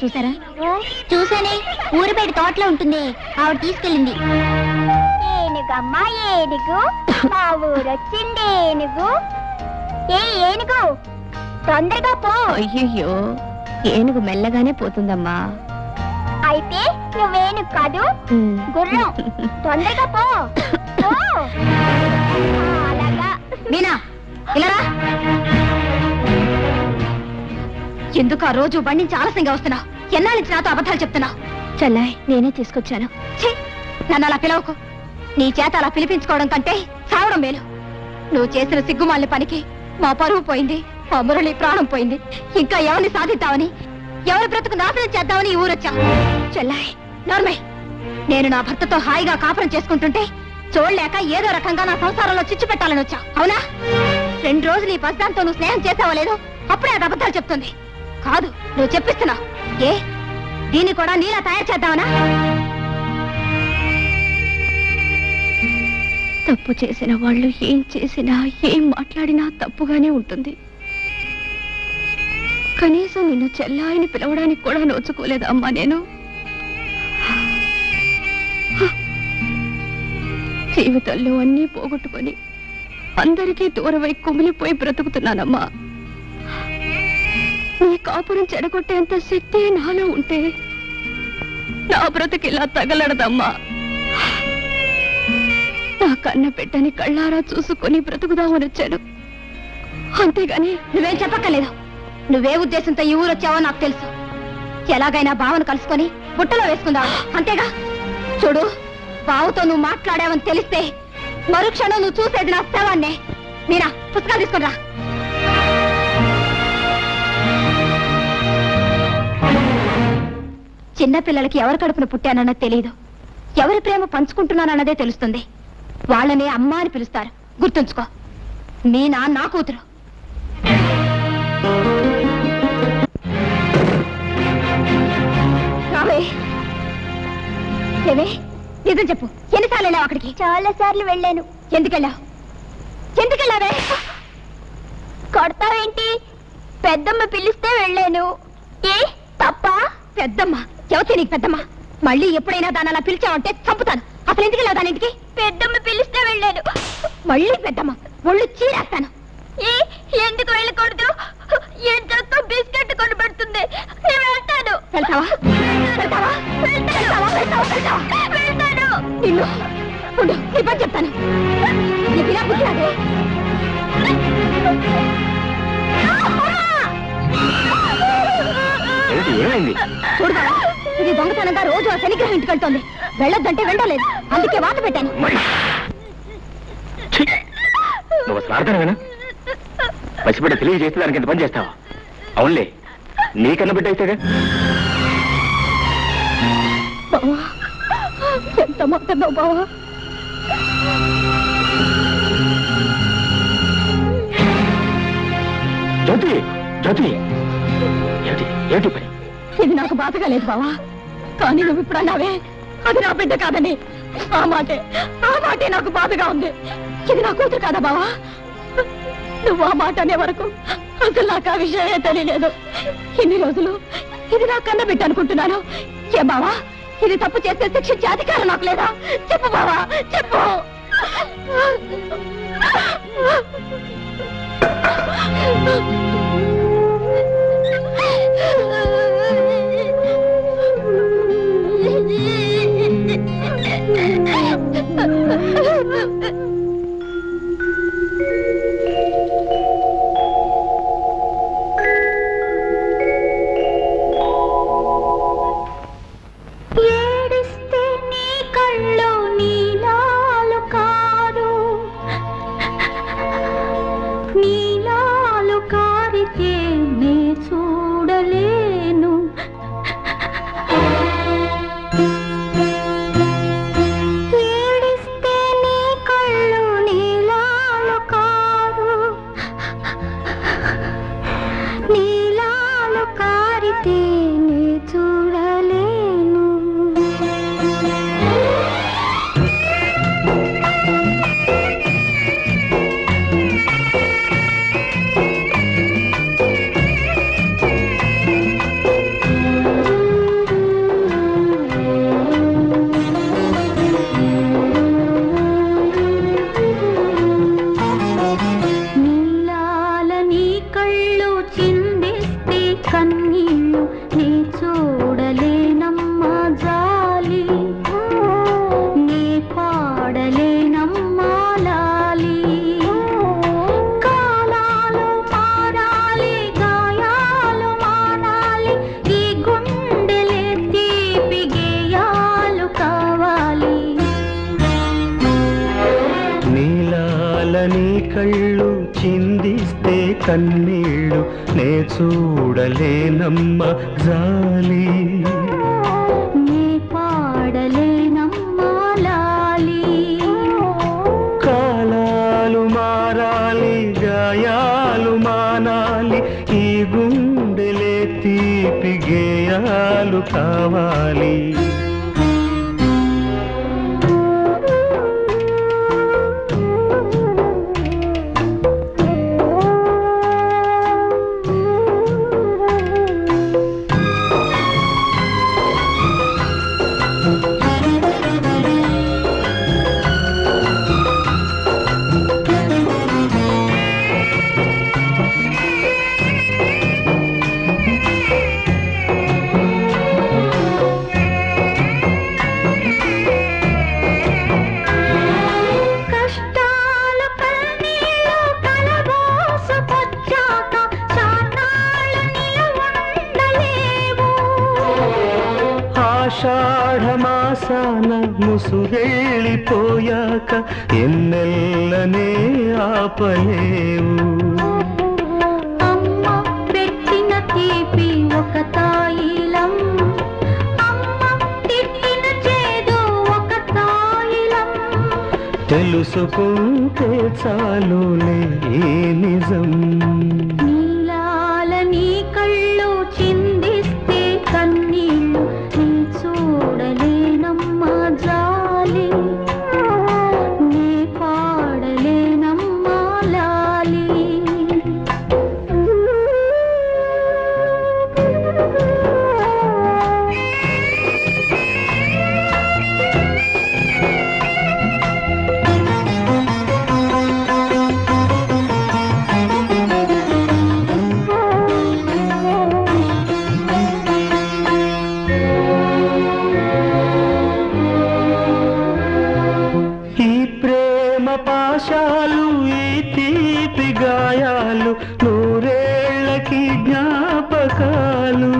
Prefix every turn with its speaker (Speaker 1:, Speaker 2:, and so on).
Speaker 1: చూసారా? చూసానే, ఊరు బయట తోటలో ఉంటుంది, ఆవిడ తీసుకెళ్ళింది. ఏనుగమ్మా ఏనుగు, మా ఊరొచ్చింది ఏనుగు. ఏనుగు తొందరగా పో. అయ్యయ్యో, ఏనుగు మెల్లగానే పోతుందమ్మా. అయితే నువ్వేనుగు కాదు, గుర్రం. తొందరగా పో. అలాగా. మీనా ఇలా రా. ఎందుకు ఆ రోజు బండి నుంచి ఆలస్యంగా వస్తున్నా? ఎన్నాళ్ళ నుంచి నాతో అబద్ధాలు చెప్తున్నా? చెల్లాయ్, నేనే తీసుకొచ్చాను. నన్ను అలా పిలవకు. నీ చేత అలా పిలిపించుకోవడం కంటే చావడం మేలు. నువ్వు చేసిన సిగ్గుమాలిన పనికి మా పరువు పోయింది, మా మురళి ప్రాణం పోయింది. ఇంకా ఎవరిని సాధిద్దామని, ఎవరి బ్రతుకు నాశనం చేద్దామని ఈ ఊరొచ్చా? చెల్లాయ్ నార్మల్, నేను నా భర్తతో హాయిగా కాపురం చేసుకుంటుంటే చూడలేక ఏదో రకంగా నా సంసారంలో చిచ్చు పెట్టాలని వచ్చా, అవునా? 2 రోజులు ఈ పసిదాంతో నువ్వు స్నేహం చేసావో లేదో అప్పుడే అది అబద్ధాలు చెప్తుంది. కాదు, నువ్వు చెప్పిస్తున్నావు. ఏ దీన్ని కూడా నీలా తయారు చేద్దామనా? తప్పు చేసిన వాళ్ళు ఏం చేసినా, ఏం మాట్లాడినా తప్పుగానే ఉంటుంది. కనీసం నిన్ను చెల్లాయిని పిలవడానికి కూడా నోచుకోలేదా అమ్మా నేను? జీవితంలో అన్నీ పోగొట్టుకొని అందరికీ దూరమై కుమిలిపోయి బ్రతుకుతున్నానమ్మా. నీ కాపురం చెడగొట్టేంత శక్తి నాలో ఉంటే నా బ్రతుకిలా తగలడదమ్మా. నా కన్న బిడ్డని కళ్ళారా చూసుకొని బ్రతుకుదామని వచ్చాను, అంతేగాని నువ్వేం చెప్పక్కర్లేదు. నువ్వే ఉద్దేశంతో ఈ ఊరు వచ్చావో నాకు తెలుసు. ఎలాగైనా బావను కలుసుకొని బుట్టలో వేసుకుందావు, అంతేగా? చూడు, బావుతో నువ్వు మాట్లాడావని తెలిస్తే మరుక్షణం నువ్వు చూసేది నా శవాన్నే. మీరా, పుస్తకాలు తీసుకుని రా. చిన్నపిల్లలకి ఎవరి కడుపున పుట్టానన్నది తెలియదు, ఎవరి ప్రేమ పంచుకుంటున్నానన్నదే తెలుస్తుంది. వాళ్ళనే అమ్మ అని పిలుస్తారు, గుర్తుంచుకో. మీనా నా కూతురు. ఏమే, నిజం చెప్పు, ఎన్నిసార్లు వెళ్ళావు అక్కడికి? చాలా సార్లు వెళ్ళాను. ఎందుకెళ్ళావు? ఎందుకెళ్ళావే? కొడతావేంటి? పెద్దమ్మ పిలిస్తే వెళ్ళాను. ఏ తప్ప? పెద్దమ్మ ఎవతే నీకు పెద్దమ్మ? మళ్ళీ ఎప్పుడైనా దాని అలా పిలిచావంటే చంపుతాను. అసలు ఎందుకు వెళ్ళావు దాని ఇంటికి? పెద్దమ్మ పిలిస్తే వెళ్ళాను. మళ్ళీ పెద్దమ్మ ఒళ్ళు చీరేస్తాను. ఎందుకు వెళ్ళకూడదు? ఎంతో బిస్కెట్ కొని పెడుతుంది. నేను వెళ్తాను. వెళ్తావా? వెళ్తావా? వెళ్తావా? వెళ్తావా? వెళ్తాను. నిన్ను ఉండు, నీ పని చెప్తాను. నీకు ఇలా బుద్ధి రాదే? చూడదా, ఇది దొంగతనంగా రోజు ఆ శనిగ్రహం ఇంటికి వెళ్తోంది. వెళ్ళొద్దంటే వెళ్ళలేదు, అందుకే వాత పెట్టాను.
Speaker 2: నువ్వు అసలు ఆడతాను పసిబిడ్డ తెలియజేస్తే దానికి ఎంత పని చేస్తావా? అవునులే, నీకన్న బిడ్డ అయితేగా.
Speaker 1: బావా, ఎంత మాట్లాడినావు బావా?
Speaker 2: జ్యోతి, జ్యోతి, ఏమిటి ఏమిటి పని?
Speaker 1: ఇది నాకు బాధగా లేదు బావా, కానీ నువ్వు ఇప్పుడు అన్నావే అది నా బిడ్డ కాదని. ఆ మాటే నాకు బాధగా ఉంది. ఇది నా కూతురు కాదా బావా? నువ్వు ఆ మాట అనే వరకు అసలు నాకు ఆ విషయమే తెలియలేదు. ఇన్ని రోజులు ఇది నా కన్న బిడ్డ అనుకుంటున్నాను. ఏ బావా, ఇది తప్పు చేస్తే శిక్షించే అధికారం నాకు లేదా? చెప్పు బావా, చెప్పు. ఏడిస్తే నీ కళ్ళు నీలాలు కాదు, నీలాలు కాదు.
Speaker 3: కాలాలని కళ్ళు చిందిస్తే కన్నీళ్ళు నే చూడలేనమ్మ జాలి
Speaker 1: నే పాడలేనమ్మా లాలి
Speaker 3: కాలాలు మారాలి గాయాలు మానాలి ఈ గుండెలే తీపి గేయాలు కావాలి ఆషాఢమాసాన ముసురెళ్ళిపోయాక ఎన్నెల్లనే ఆపలేవు
Speaker 1: అమ్మ పెట్టిన తీపి ఒక తాయిలం అమ్మ తిట్టిన చేదు ఒక తాయిలం
Speaker 3: తెలుసుకుంటే చాలులే ఈ నిజం
Speaker 1: నీలాలని కళ్ళు చిందిస్తే కన్నీళ్ళు నీ చూడలేనమ్మా జాలి నీ పాడలేనమ్మా లాలి
Speaker 3: ఈ ప్రేమ పాశాలు ఈ తీపి గాయాలు నూరేళ్ళకి జ్ఞాపకాలు